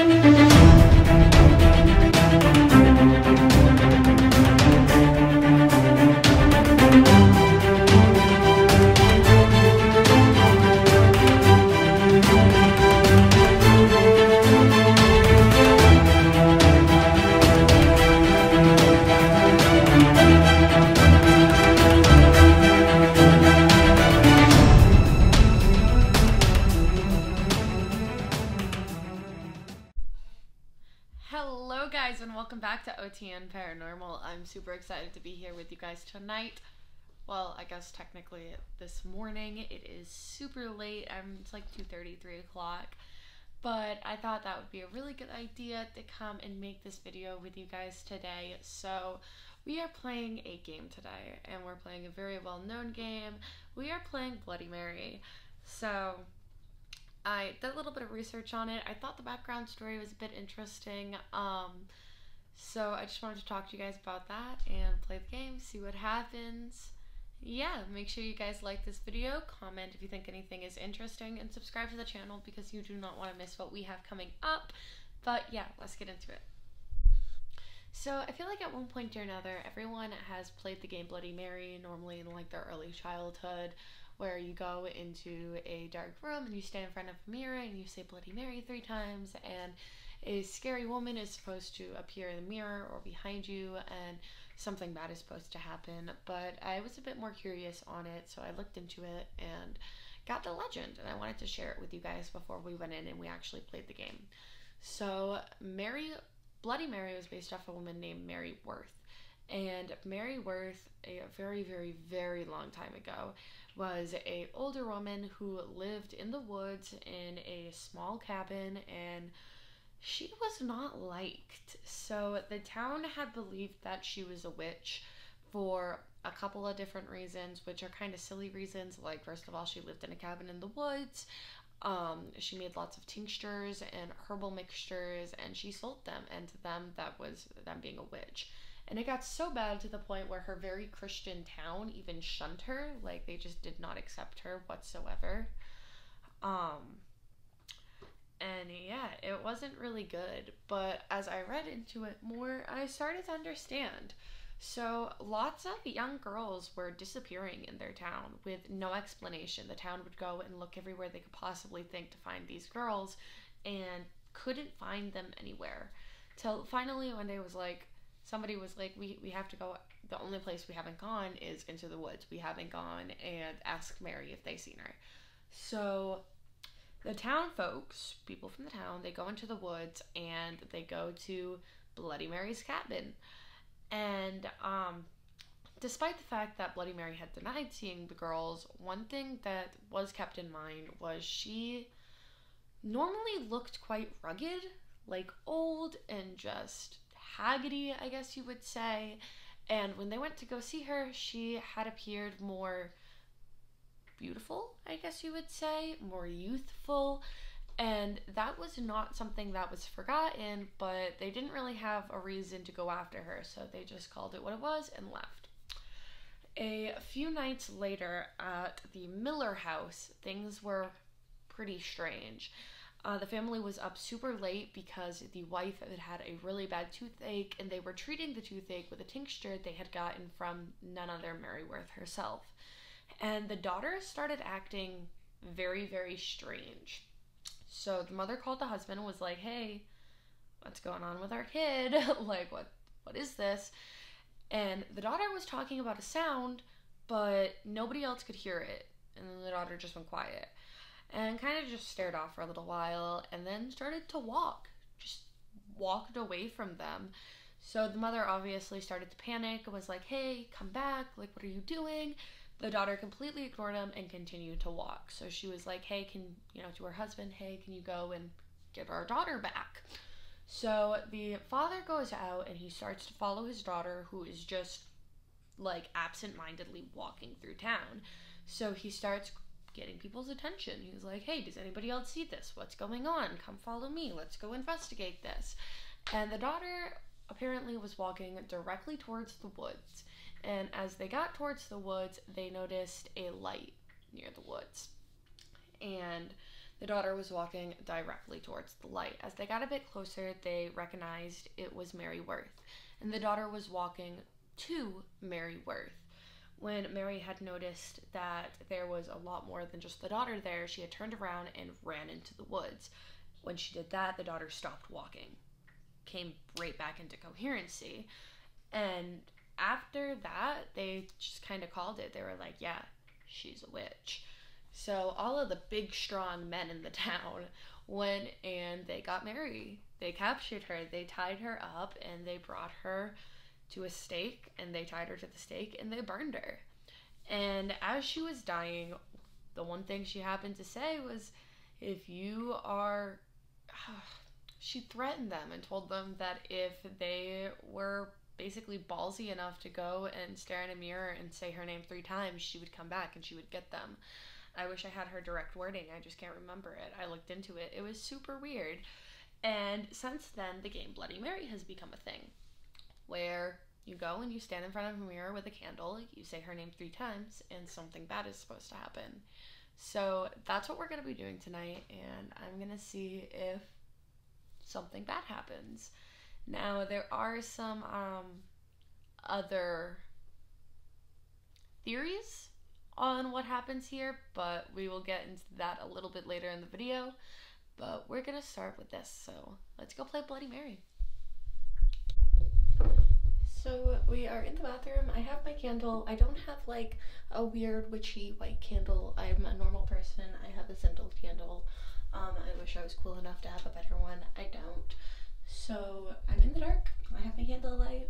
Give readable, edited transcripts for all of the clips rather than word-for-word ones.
Hello guys, and welcome back to OTN Paranormal. I'm super excited to be here with you guys tonight. Well, I guess technically this morning. It is super late. It's like 2:30, 3 o'clock. But I thought that would be a really good idea to come and make this video with you guys today. So we are playing a game today, and we're playing a very well-known game. We are playing Bloody Mary. So I did a little bit of research on it. I thought the background story was a bit interesting. So I just wanted to talk to you guys about that and play the game, see what happens. Yeah, make sure you guys like this video, comment if you think anything is interesting, and subscribe to the channel because you do not want to miss what we have coming up. But yeah, let's get into it. So I feel like at one point or another, everyone has played the game Bloody Mary, normally in like their early childhood, where you go into a dark room and you stand in front of a mirror and you say Bloody Mary 3 times, and a scary woman is supposed to appear in the mirror or behind you, and something bad is supposed to happen. But I was a bit more curious on it, so I looked into it and got the legend, and I wanted to share it with you guys before we went in and we actually played the game. So Bloody Mary was based off a woman named Mary Worth. And Mary Worth, a very, very, very long time ago, was an older woman who lived in the woods in a small cabin, and she was not liked. So the town had believed that she was a witch for a couple of different reasons, which are kind of silly reasons. Like, first of all, she lived in a cabin in the woods. She made lots of tinctures and herbal mixtures, and she sold them, and to them that was them being a witch. And it got so bad to the point where her very Christian town even shunned her. Like, they just did not accept her whatsoever. And yeah, it wasn't really good. But as I read into it more, I started to understand. So lots of young girls were disappearing in their town with no explanation. The town would go and look everywhere they could possibly think to find these girls and couldn't find them anywhere. Till finally one day somebody was like, we have to go. The only place we haven't gone is into the woods. We haven't gone and asked Mary if they seen her. So the town folks, people from the town, they go into the woods and they go to Bloody Mary's cabin. And despite the fact that Bloody Mary had denied seeing the girls, one thing that was kept in mind was she normally looked quite rugged, like old and just haggity, I guess you would say. And when they went to go see her, she had appeared more beautiful, I guess you would say, more youthful. And that was not something that was forgotten, but they didn't really have a reason to go after her, so they just called it what it was and left. A few nights later at the Miller house, things were pretty strange. The family was up super late because the wife had had a really bad toothache, and they were treating the toothache with a tincture they had gotten from none other Mary Worth herself. And the daughter started acting very, very strange. So the mother called the husband and was like, hey, what's going on with our kid? Like, what is this? And the daughter was talking about a sound, but nobody else could hear it. And then the daughter just went quiet and kind of just stared off for a little while, and then started to just walked away from them. So the mother obviously started to panic and was like, hey, come back, like, what are you doing? The daughter completely ignored him and continued to walk. So she was like, hey, to her husband, hey, can you go and get our daughter back? So the father goes out and he starts to follow his daughter, who is just like absent-mindedly walking through town. So he starts getting people's attention. He was like, hey, does anybody else see this? What's going on? Come follow me. Let's go investigate this. And the daughter apparently was walking directly towards the woods. And as they got towards the woods, they noticed a light near the woods. And The daughter was walking directly towards the light. As they got a bit closer, they recognized it was Mary Worth, and the daughter was walking to Mary Worth. When Mary had noticed that there was a lot more than just the daughter there, she had turned around and ran into the woods. When she did that, the daughter stopped walking, came right back into coherency, and after that, they just kind of called it. They were like, yeah, she's a witch. So all of the big, strong men in the town went and they got Mary. They captured her, they tied her up, and they brought her to a stake, and they tied her to the stake, and they burned her. And as she was dying, the one thing she happened to say was, if you are... She threatened them and told them that if they were basically ballsy enough to go and stare in a mirror and say her name 3 times, she would come back and she would get them. I wish I had her direct wording. I just can't remember it. I looked into it. It was super weird. And since then, the game Bloody Mary has become a thing where you go and you stand in front of a mirror with a candle, you say her name 3 times, and something bad is supposed to happen. So that's what we're going to be doing tonight, and I'm going to see if something bad happens. Now, there are some other theories on what happens here, but we will get into that a little bit later in the video. But we're gonna start with this, so let's go play Bloody Mary. So we are in the bathroom. I have my candle. I don't have like a weird witchy white candle. I'm a normal person. I have a scented candle. I wish I was cool enough to have a better one. I don't. So I'm in the dark. I have my candle light.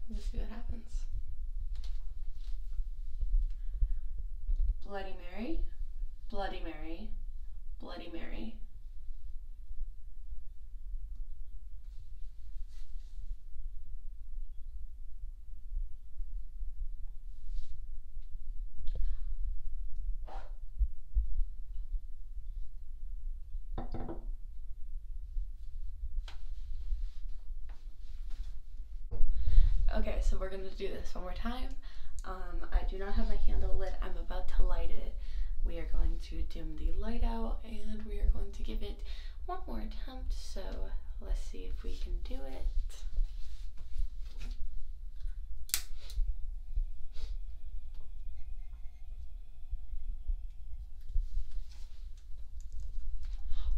Let's see what happens. Bloody Mary, Bloody Mary, Bloody Mary. Okay, so we're gonna do this one more time. I do not have my candle lit. I'm about to light it. We are going to dim the light out and we are going to give it one more attempt. So let's see if we can do it.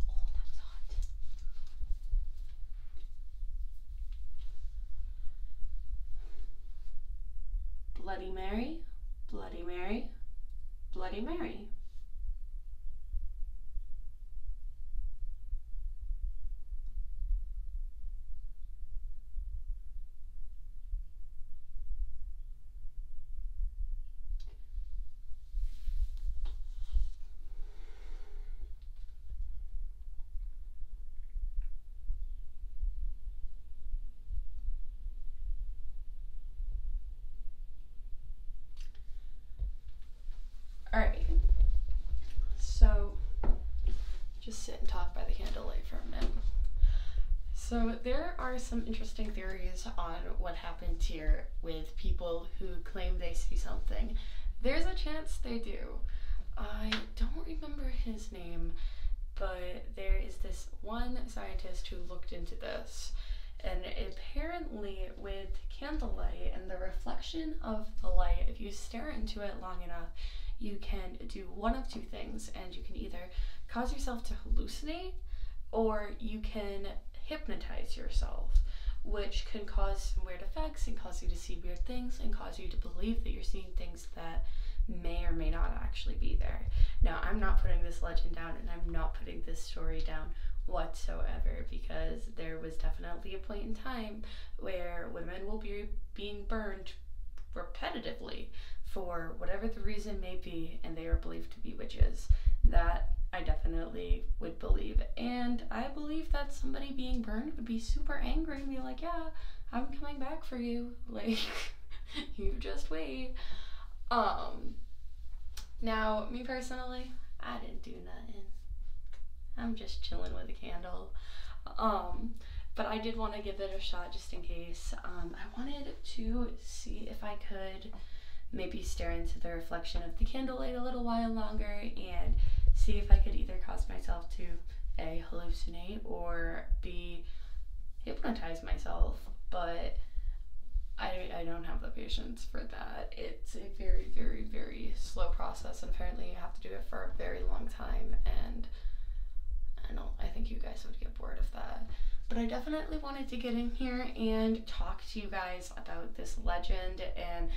Oh, that's hot. Bloody Mary, Bloody Mary, Bloody Mary. Alright, so just sit and talk by the candlelight for a minute. So there are some interesting theories on what happened here with people who claim they see something. There's a chance they do. I don't remember his name, but there is this one scientist who looked into this, and apparently with candlelight and the reflection of the light, if you stare into it long enough, you can do one of 2 things, and you can either cause yourself to hallucinate or you can hypnotize yourself, which can cause some weird effects and cause you to see weird things and cause you to believe that you're seeing things that may or may not actually be there. Now, I'm not putting this legend down and I'm not putting this story down whatsoever, because there was definitely a point in time where women will be being burned repetitively for whatever the reason may be, and they are believed to be witches. That I definitely would believe, and I believe that somebody being burned would be super angry and be like, yeah, I'm coming back for you, like, you just wait. Now, me personally, I didn't do nothing. I'm just chilling with a candle. But I did want to give it a shot just in case. I wanted to see if I could maybe stare into the reflection of the candlelight a little while longer and see if I could either cause myself to A, hallucinate, or B, hypnotize myself, but I don't have the patience for that. It's a very, very, very slow process, and apparently you have to do it for a very long time, and I think you guys would get bored of that. But I definitely wanted to get in here and talk to you guys about this legend and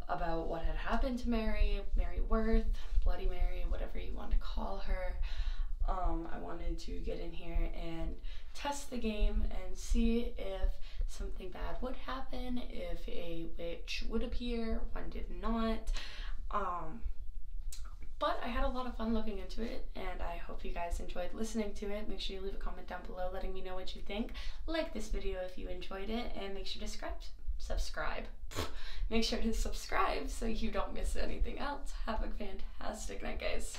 about what had happened to Mary Worth, Bloody Mary, whatever you want to call her. I wanted to get in here and test the game and see if something bad would happen, if a witch would appear, one did not. But I had a lot of fun looking into it, and I hope you guys enjoyed listening to it. Make sure you leave a comment down below letting me know what you think. Like this video if you enjoyed it, and make sure to subscribe. Make sure to subscribe so you don't miss anything else. Have a fantastic night, guys.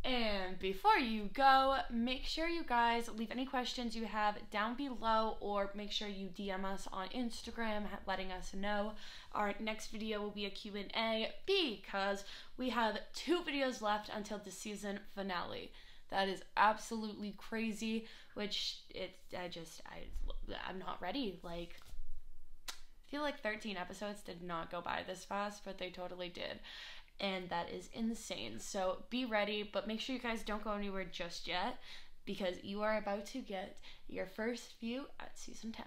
And before you go, make sure you guys leave any questions you have down below, or make sure you DM us on Instagram letting us know. Our next video will be a Q&A because we have 2 videos left until the season finale. That is absolutely crazy, which I'm not ready. Like, I feel like 13 episodes did not go by this fast, but they totally did. And that is insane. So be ready, but make sure you guys don't go anywhere just yet, because you are about to get your first view at season 10.